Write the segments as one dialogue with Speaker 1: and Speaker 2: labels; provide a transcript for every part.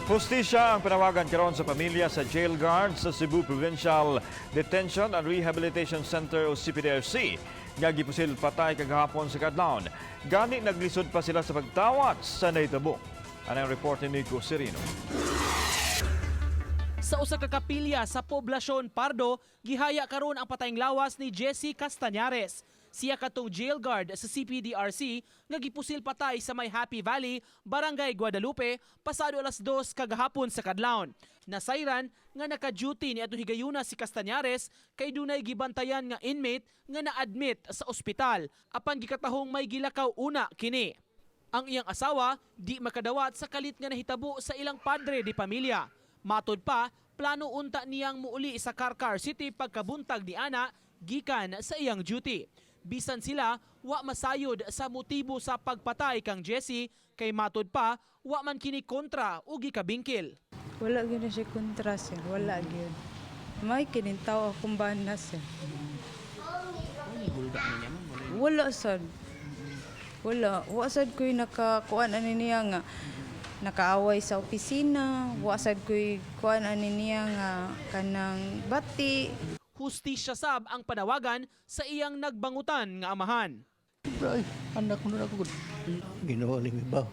Speaker 1: Hustisya ang panawagan karon sa pamilya sa Jailguard sa Cebu Provincial Detention and Rehabilitation Center o CPDRC nga gipusil patay kagahapon sa kadlawon. Gani naglisod pa sila sa pagtawat sa nahitabo. Anang report ni Nico Serino.
Speaker 2: Sa usa ka kapilya sa poblasyon Pardo, gihaya karon ang patayng lawas ni Jesse Castañares. Siya katong jailguard sa CPDRC nga gipusil patay sa may Happy Valley, Barangay Guadalupe, pasado alas 2 kagahapon sa kadlawon. Nasayran nga naka-duty ni atong higayuna si Castañares kay dunay gibantayan nga inmate nga na-admit sa ospital apan gikatahong may gilakaw una kini. Ang iyang asawa di makadawat sa kalit nga nahitabo sa ilang padre di pamilya. Matod pa, plano unta niyang muuli sa Carcar City pagkabuntag ni ana gikan sa iyang duty. Bisan sila, wa masayod sa motibo sa pagpatay kang Jesse, kay matod pa, wa man kini kontra o gikabingkil.
Speaker 3: Wala gyud siya kontra sir, wala gyud. May kinintaw akong banas sir. Wala sad. Wa sad ko'y nakakuan ani niya nga nakaaway sa opisina, wa sad ko'y kuan ani niya nga kanang bati.
Speaker 2: Hustisya sab ang panawagan sa iyang nagbangutan nga amahan.
Speaker 4: Ay, anak mo na ako. Ginawa ni Mibaw.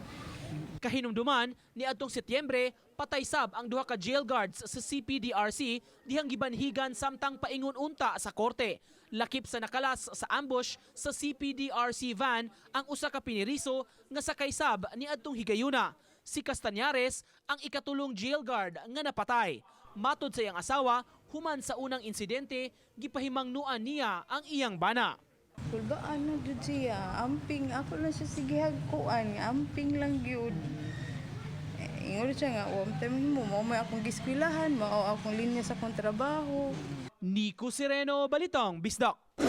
Speaker 2: Kahinumduman, ni atong Setyembre, patay sab ang duha ka jail guards sa CPDRC dihang gibanhigan samtang paingon unta sa korte. Lakip sa nakalas sa ambush sa CPDRC van ang usa ka piniriso nga sakay sab ni atong higayuna. Si Castañares ang ikatulong jail guard nga napatay. Matod sa iyang asawa, human sa unang insidente, gipahimangnuan niya ang iyang bana.
Speaker 3: Kulba ano jud siya, amping ako lang siya sige hagkuan, amping lang gyud. Ingon siya nga, mo may akong giskwilahan, mao akong linya sa akong trabaho.
Speaker 2: Nico Sereno, Balitang Bisdak.